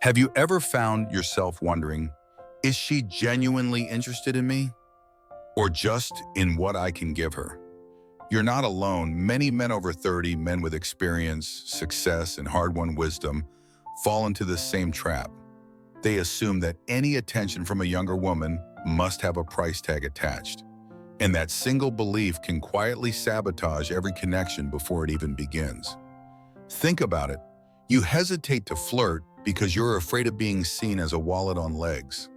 Have you ever found yourself wondering, is she genuinely interested in me or just in what I can give her? You're not alone. Many men over 30, men with experience, success, and hard-won wisdom fall into the same trap. They assume that any attention from a younger woman must have a price tag attached. And that single belief can quietly sabotage every connection before it even begins. Think about it. You hesitate to flirt because you're afraid of being seen as a wallet on legs.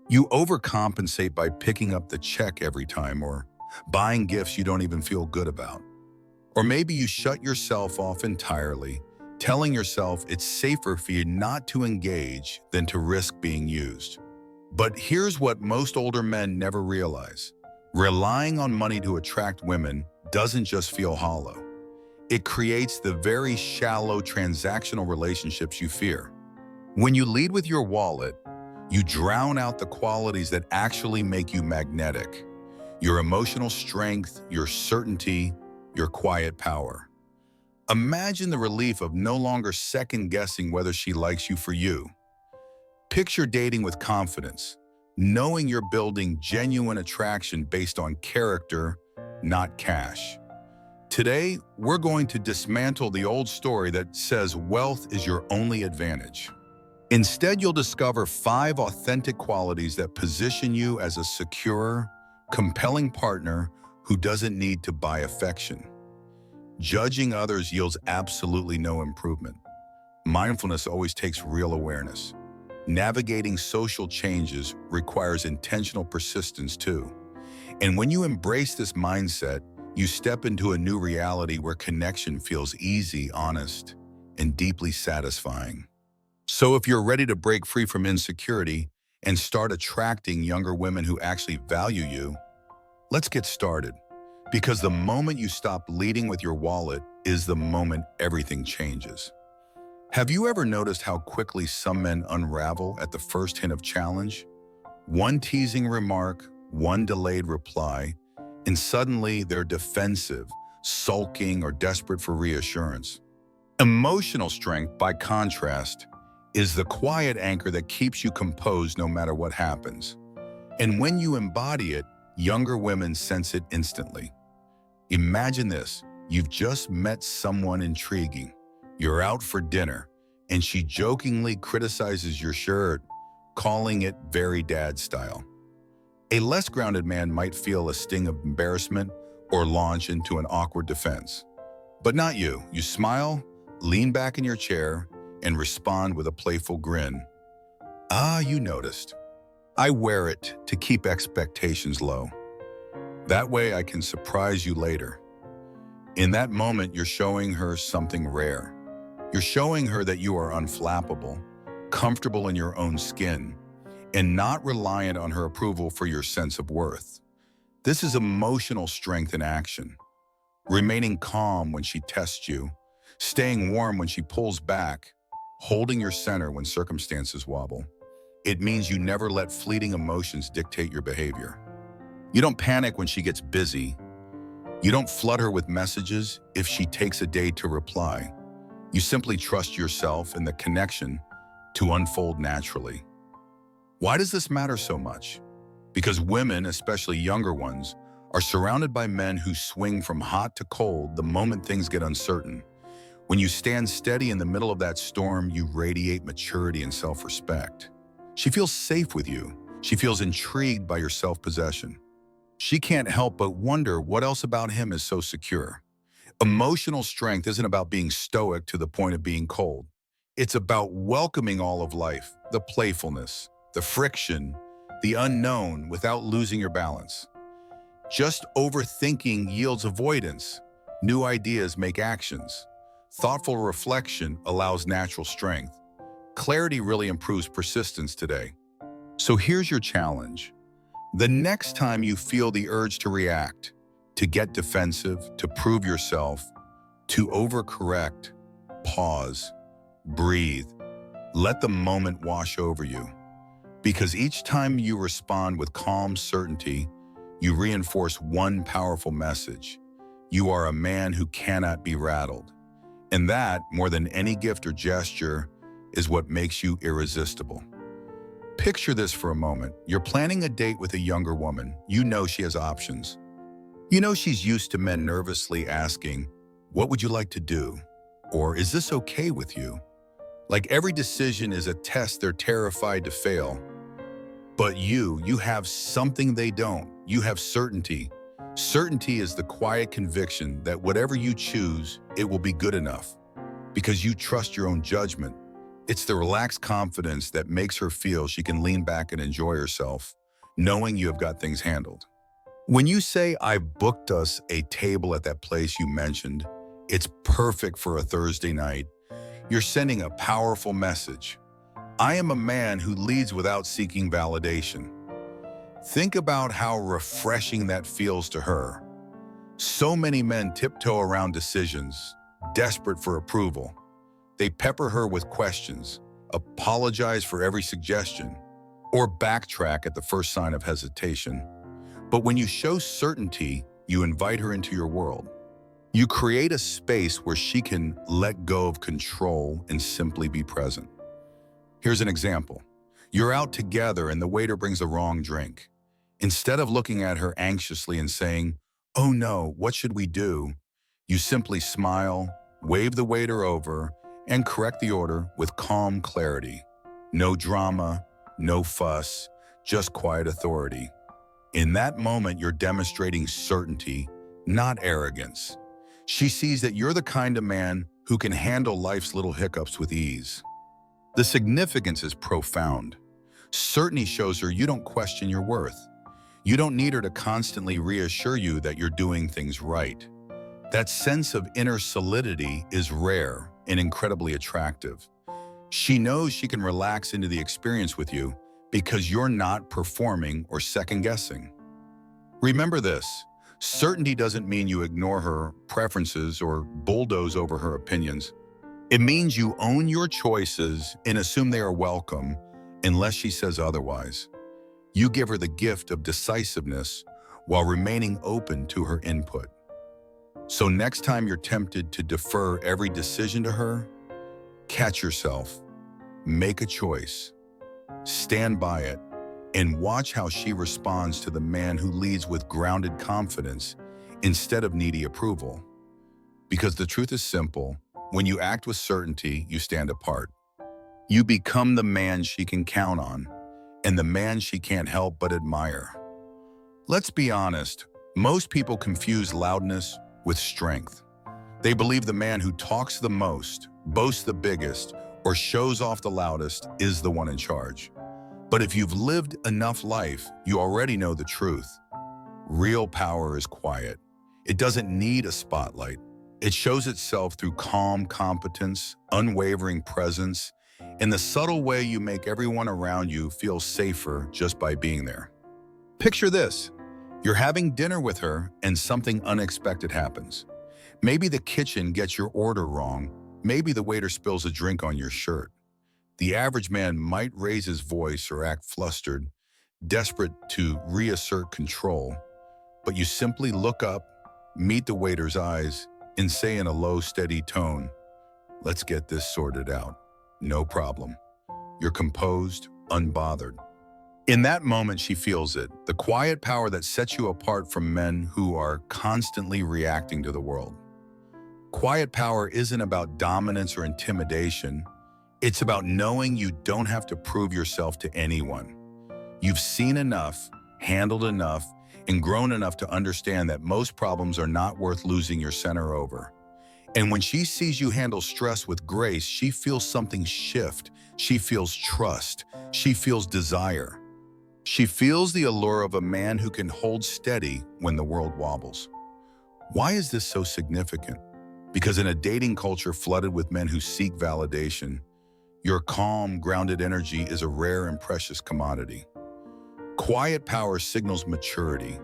You overcompensate by picking up the check every time or buying gifts you don't even feel good about. Or maybe you shut yourself off entirely, telling yourself it's safer for you not to engage than to risk being used. But here's what most older men never realize. Relying on money to attract women doesn't just feel hollow. It creates the very shallow transactional relationships you fear. When you lead with your wallet, you drown out the qualities that actually make you magnetic. Your emotional strength, your certainty, your quiet power. Imagine the relief of no longer second-guessing whether she likes you for you. Picture dating with confidence, knowing you're building genuine attraction based on character, not cash. Today, we're going to dismantle the old story that says wealth is your only advantage. Instead, you'll discover 5 authentic qualities that position you as a secure, compelling partner who doesn't need to buy affection. Judging others yields absolutely no improvement. Mindfulness always takes real awareness. Navigating social changes requires intentional persistence too. And when you embrace this mindset, you step into a new reality where connection feels easy, honest, and deeply satisfying. So if you're ready to break free from insecurity and start attracting younger women who actually value you, let's get started. Because the moment you stop leading with your wallet is the moment everything changes. Have you ever noticed how quickly some men unravel at the first hint of challenge? One teasing remark, one delayed reply, and suddenly they're defensive, sulking, or desperate for reassurance. Emotional strength, by contrast, is the quiet anchor that keeps you composed no matter what happens. And when you embody it, younger women sense it instantly. Imagine this, you've just met someone intriguing. You're out for dinner, and she jokingly criticizes your shirt, calling it very dad style. A less grounded man might feel a sting of embarrassment or launch into an awkward defense. But not you. You smile, lean back in your chair, and respond with a playful grin. Ah, you noticed. I wear it to keep expectations low. That way I can surprise you later. In that moment, you're showing her something rare. You're showing her that you are unflappable, comfortable in your own skin, and not reliant on her approval for your sense of worth. This is emotional strength in action. Remaining calm when she tests you, staying warm when she pulls back, holding your center when circumstances wobble. It means you never let fleeting emotions dictate your behavior. You don't panic when she gets busy. You don't flood her with messages if she takes a day to reply. You simply trust yourself and the connection to unfold naturally. Why does this matter so much? Because women, especially younger ones, are surrounded by men who swing from hot to cold the moment things get uncertain. When you stand steady in the middle of that storm, you radiate maturity and self-respect. She feels safe with you. She feels intrigued by your self-possession. She can't help but wonder what else about him is so secure. Emotional strength isn't about being stoic to the point of being cold. It's about welcoming all of life, the playfulness, the friction, the unknown without losing your balance. Just overthinking yields avoidance. New ideas make actions. Thoughtful reflection allows natural strength. Clarity really improves persistence today. So here's your challenge. The next time you feel the urge to react, to get defensive, to prove yourself, to overcorrect, pause, breathe, let the moment wash over you. Because each time you respond with calm certainty, you reinforce one powerful message. You are a man who cannot be rattled. And that, more than any gift or gesture, is what makes you irresistible. Picture this for a moment. You're planning a date with a younger woman. You know she has options. You know she's used to men nervously asking, "What would you like to do?" Or "Is this okay with you?" Like every decision is a test they're terrified to fail. But you have something they don't. You have certainty. Certainty is the quiet conviction that whatever you choose, it will be good enough. Because you trust your own judgment. It's the relaxed confidence that makes her feel she can lean back and enjoy herself, knowing you have got things handled. When you say, "I booked us a table at that place you mentioned, it's perfect for a Thursday night," you're sending a powerful message. I am a man who leads without seeking validation. Think about how refreshing that feels to her. So many men tiptoe around decisions, desperate for approval. They pepper her with questions, apologize for every suggestion, or backtrack at the first sign of hesitation. But when you show certainty, you invite her into your world. You create a space where she can let go of control and simply be present. Here's an example. You're out together and the waiter brings the wrong drink. Instead of looking at her anxiously and saying, "Oh no, what should we do?" you simply smile, wave the waiter over, and correct the order with calm clarity. No drama, no fuss, just quiet authority. In that moment, you're demonstrating certainty, not arrogance. She sees that you're the kind of man who can handle life's little hiccups with ease. The significance is profound. Certainty shows her you don't question your worth. You don't need her to constantly reassure you that you're doing things right. That sense of inner solidity is rare and incredibly attractive. She knows she can relax into the experience with you because you're not performing or second-guessing. Remember this, certainty doesn't mean you ignore her preferences or bulldoze over her opinions. It means you own your choices and assume they are welcome unless she says otherwise. You give her the gift of decisiveness while remaining open to her input. So next time you're tempted to defer every decision to her, catch yourself, make a choice, stand by it, and watch how she responds to the man who leads with grounded confidence instead of needy approval. Because the truth is simple, when you act with certainty, you stand apart. You become the man she can count on, and the man she can't help but admire. Let's be honest, most people confuse loudness with strength. They believe the man who talks the most, boasts the biggest, or shows off the loudest is the one in charge. But if you've lived enough life, you already know the truth. Real power is quiet. It doesn't need a spotlight. It shows itself through calm competence, unwavering presence, and the subtle way you make everyone around you feel safer just by being there. Picture this. You're having dinner with her and something unexpected happens. Maybe the kitchen gets your order wrong. Maybe the waiter spills a drink on your shirt. The average man might raise his voice or act flustered, desperate to reassert control. But you simply look up, meet the waiter's eyes, and say in a low, steady tone, "Let's get this sorted out." No problem. You're composed, unbothered. In that moment, she feels it, the quiet power that sets you apart from men who are constantly reacting to the world. Quiet power isn't about dominance or intimidation. It's about knowing you don't have to prove yourself to anyone. You've seen enough, handled enough, and grown enough to understand that most problems are not worth losing your center over. And when she sees you handle stress with grace, she feels something shift. She feels trust. She feels desire. She feels the allure of a man who can hold steady when the world wobbles. Why is this so significant? Because in a dating culture flooded with men who seek validation, your calm, grounded energy is a rare and precious commodity. Quiet power signals maturity.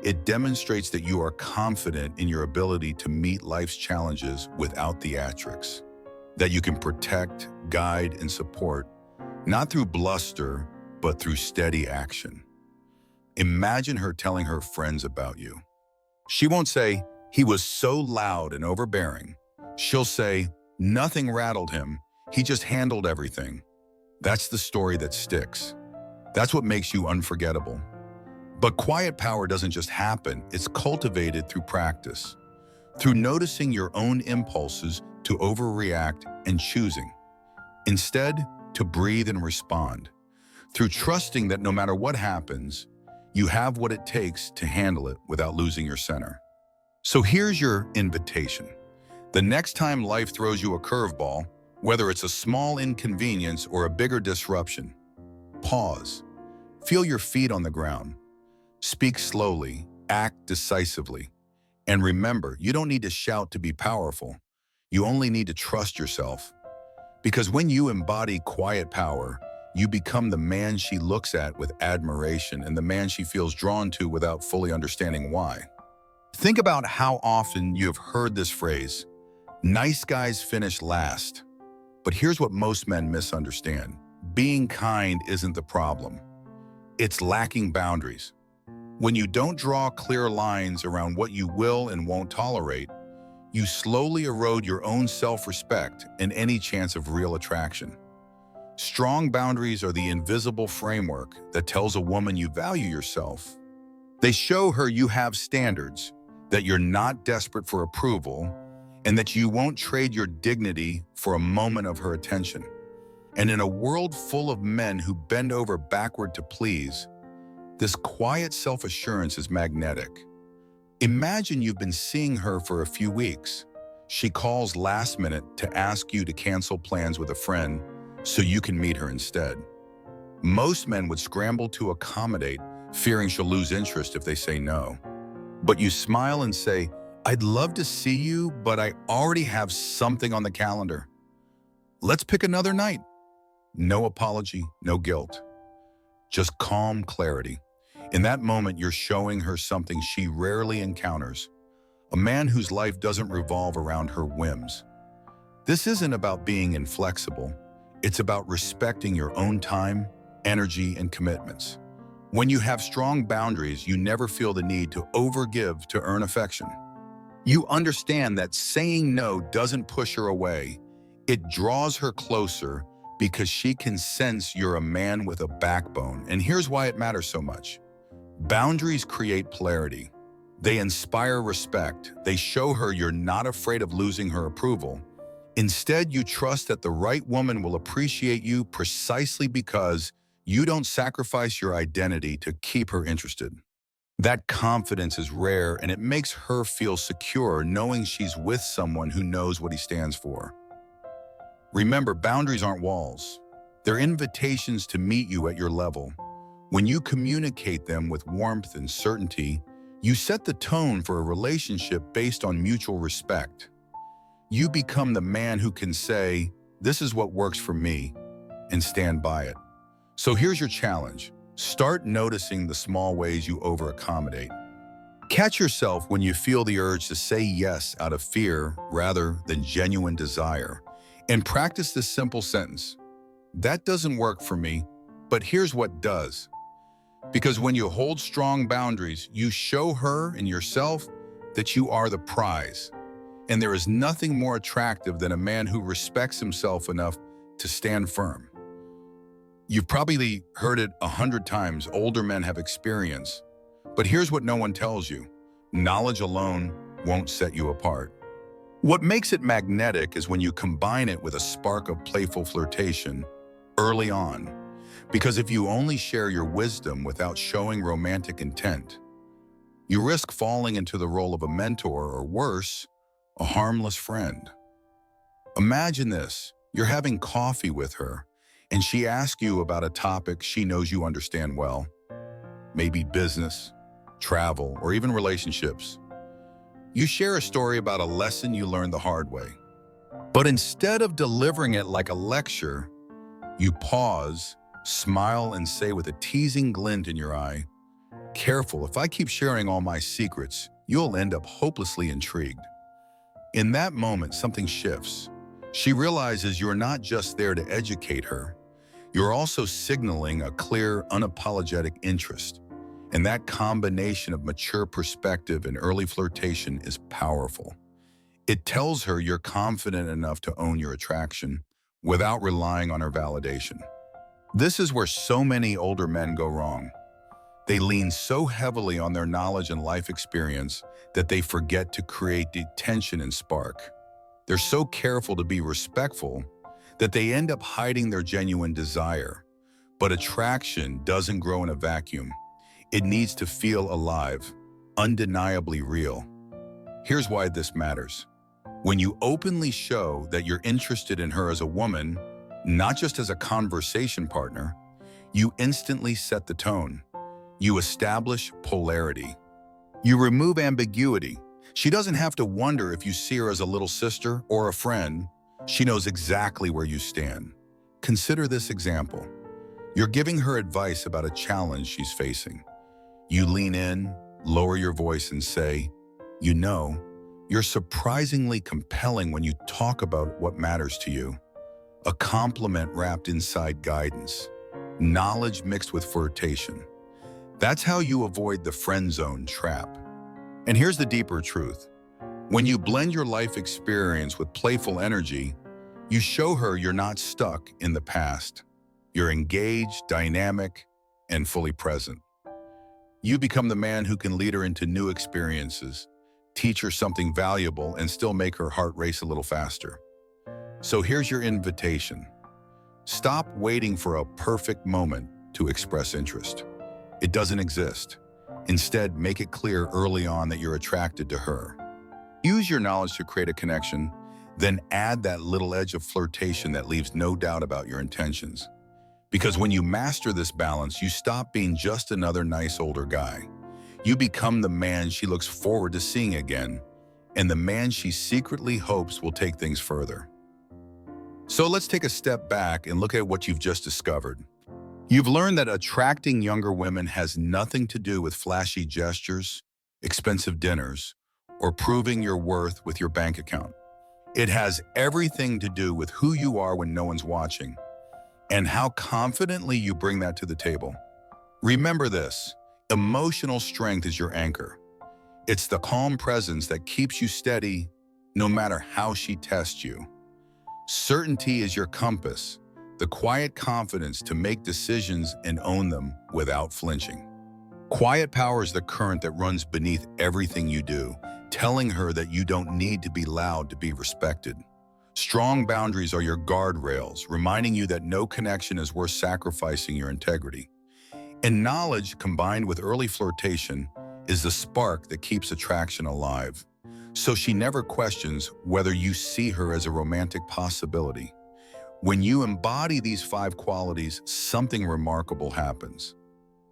It demonstrates that you are confident in your ability to meet life's challenges without theatrics, that you can protect, guide, and support, not through bluster, but through steady action. Imagine her telling her friends about you. She won't say, "He was so loud and overbearing." She'll say, "Nothing rattled him. He just handled everything. That's the story that sticks. That's what makes you unforgettable. But quiet power doesn't just happen, it's cultivated through practice, through noticing your own impulses to overreact and choosing, instead, to breathe and respond, through trusting that no matter what happens, you have what it takes to handle it without losing your center. So here's your invitation. The next time life throws you a curveball, whether it's a small inconvenience or a bigger disruption, pause, feel your feet on the ground, speak slowly, act decisively, and remember, you don't need to shout to be powerful. You only need to trust yourself. Because when you embody quiet power, you become the man she looks at with admiration and the man she feels drawn to without fully understanding why. Think about how often you have heard this phrase, nice guys finish last. But here's what most men misunderstand. Being kind isn't the problem. It's lacking boundaries. When you don't draw clear lines around what you will and won't tolerate, you slowly erode your own self-respect and any chance of real attraction. Strong boundaries are the invisible framework that tells a woman you value yourself. They show her you have standards, that you're not desperate for approval, and that you won't trade your dignity for a moment of her attention. And in a world full of men who bend over backward to please, this quiet self-assurance is magnetic. Imagine you've been seeing her for a few weeks. She calls last minute to ask you to cancel plans with a friend so you can meet her instead. Most men would scramble to accommodate, fearing she'll lose interest if they say no. But you smile and say, I'd love to see you, but I already have something on the calendar. Let's pick another night. No apology, no guilt. Just calm clarity. In that moment, you're showing her something she rarely encounters, a man whose life doesn't revolve around her whims. This isn't about being inflexible. It's about respecting your own time, energy, and commitments. When you have strong boundaries, you never feel the need to overgive to earn affection. You understand that saying no doesn't push her away. It draws her closer because she can sense you're a man with a backbone. And here's why it matters so much. Boundaries create polarity. They inspire respect. They show her you're not afraid of losing her approval. Instead, you trust that the right woman will appreciate you precisely because you don't sacrifice your identity to keep her interested. That confidence is rare, and it makes her feel secure knowing she's with someone who knows what he stands for. Remember, boundaries aren't walls. They're invitations to meet you at your level. When you communicate them with warmth and certainty, you set the tone for a relationship based on mutual respect. You become the man who can say, this is what works for me, and stand by it. So here's your challenge. Start noticing the small ways you over-accommodate. Catch yourself when you feel the urge to say yes out of fear rather than genuine desire. And practice this simple sentence. That doesn't work for me, but here's what does. Because when you hold strong boundaries, you show her and yourself that you are the prize. And there is nothing more attractive than a man who respects himself enough to stand firm. You've probably heard it 100 times, older men have experience. But here's what no one tells you. Knowledge alone won't set you apart. What makes it magnetic is when you combine it with a spark of playful flirtation early on. Because if you only share your wisdom without showing romantic intent, you risk falling into the role of a mentor or worse, a harmless friend. Imagine this, you're having coffee with her and she asks you about a topic she knows you understand well, maybe business, travel, or even relationships. You share a story about a lesson you learned the hard way. But instead of delivering it like a lecture, you pause, smile, and say with a teasing glint in your eye, careful, if I keep sharing all my secrets, you'll end up hopelessly intrigued. In that moment, something shifts. She realizes you're not just there to educate her, you're also signaling a clear, unapologetic interest. And that combination of mature perspective and early flirtation is powerful. It tells her you're confident enough to own your attraction, without relying on her validation. This is where so many older men go wrong. They lean so heavily on their knowledge and life experience that they forget to create the tension and spark. They're so careful to be respectful that they end up hiding their genuine desire. But attraction doesn't grow in a vacuum. It needs to feel alive, undeniably real. Here's why this matters. When you openly show that you're interested in her as a woman, not just as a conversation partner, you instantly set the tone. You establish polarity. You remove ambiguity. She doesn't have to wonder if you see her as a little sister or a friend. She knows exactly where you stand. Consider this example. You're giving her advice about a challenge she's facing. You lean in, lower your voice and say, "You know, you're surprisingly compelling when you talk about what matters to you." A compliment wrapped inside guidance. Knowledge mixed with flirtation. That's how you avoid the friend zone trap. And here's the deeper truth. When you blend your life experience with playful energy, you show her you're not stuck in the past. You're engaged, dynamic, and fully present. You become the man who can lead her into new experiences, teach her something valuable, and still make her heart race a little faster. So here's your invitation. Stop waiting for a perfect moment to express interest. It doesn't exist. Instead, make it clear early on that you're attracted to her. Use your knowledge to create a connection, then add that little edge of flirtation that leaves no doubt about your intentions. Because when you master this balance, you stop being just another nice older guy. You become the man she looks forward to seeing again, and the man she secretly hopes will take things further. So let's take a step back and look at what you've just discovered. You've learned that attracting younger women has nothing to do with flashy gestures, expensive dinners, or proving your worth with your bank account. It has everything to do with who you are when no one's watching, and how confidently you bring that to the table. Remember this, emotional strength is your anchor. It's the calm presence that keeps you steady no matter how she tests you. Certainty is your compass, the quiet confidence to make decisions and own them without flinching. Quiet power is the current that runs beneath everything you do, telling her that you don't need to be loud to be respected. Strong boundaries are your guardrails, reminding you that no connection is worth sacrificing your integrity. And knowledge, combined with early flirtation, is the spark that keeps attraction alive. So she never questions whether you see her as a romantic possibility. When you embody these 5 qualities, something remarkable happens.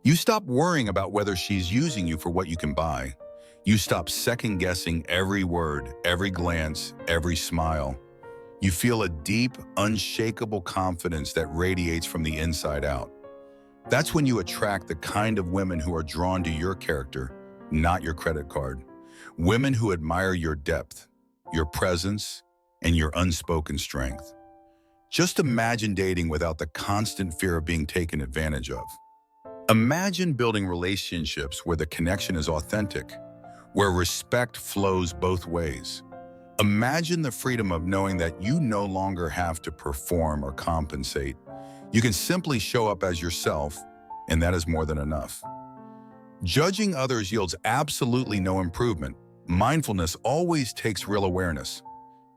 You stop worrying about whether she's using you for what you can buy. You stop second-guessing every word, every glance, every smile. You feel a deep, unshakable confidence that radiates from the inside out. That's when you attract the kind of women who are drawn to your character, not your credit card. Women who admire your depth, your presence, and your unspoken strength. Just imagine dating without the constant fear of being taken advantage of. Imagine building relationships where the connection is authentic, where respect flows both ways. Imagine the freedom of knowing that you no longer have to perform or compensate. You can simply show up as yourself, and that is more than enough. Judging others yields absolutely no improvement. Mindfulness always takes real awareness.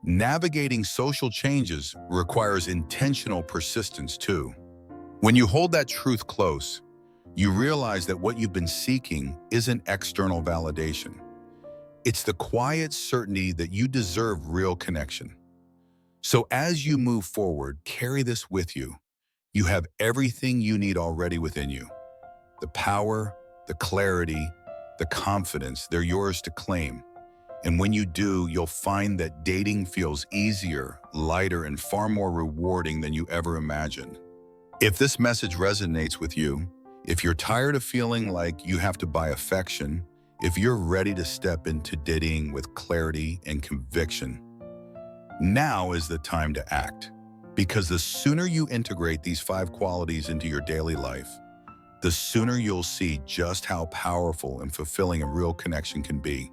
Navigating social changes requires intentional persistence too. When you hold that truth close, you realize that what you've been seeking isn't external validation. It's the quiet certainty that you deserve real connection. So as you move forward, carry this with you. You have everything you need already within you. The power, the clarity, the confidence, they're yours to claim. And when you do, you'll find that dating feels easier, lighter, and far more rewarding than you ever imagined. If this message resonates with you, if you're tired of feeling like you have to buy affection, if you're ready to step into dating with clarity and conviction, now is the time to act. Because the sooner you integrate these 5 qualities into your daily life, the sooner you'll see just how powerful and fulfilling a real connection can be.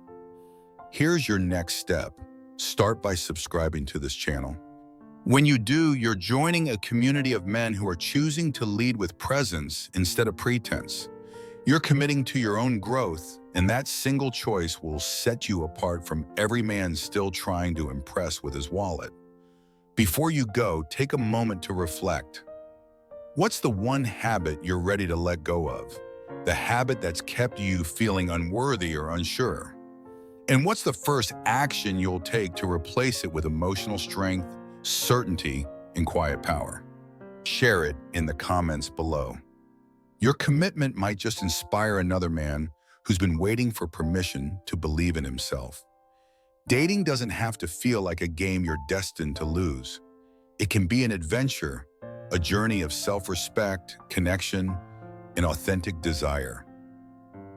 Here's your next step. Start by subscribing to this channel. When you do, you're joining a community of men who are choosing to lead with presence instead of pretense. You're committing to your own growth, and that single choice will set you apart from every man still trying to impress with his wallet. Before you go, take a moment to reflect. What's the one habit you're ready to let go of? The habit that's kept you feeling unworthy or unsure? And what's the first action you'll take to replace it with emotional strength, certainty, and quiet power? Share it in the comments below. Your commitment might just inspire another man who's been waiting for permission to believe in himself. Dating doesn't have to feel like a game you're destined to lose. It can be an adventure, a journey of self-respect, connection, and authentic desire.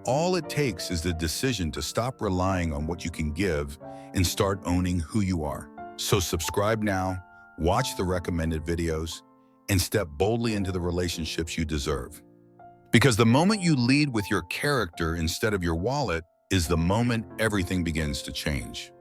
All it takes is the decision to stop relying on what you can give and start owning who you are. So subscribe now, watch the recommended videos, and step boldly into the relationships you deserve. Because the moment you lead with your character instead of your wallet is the moment everything begins to change.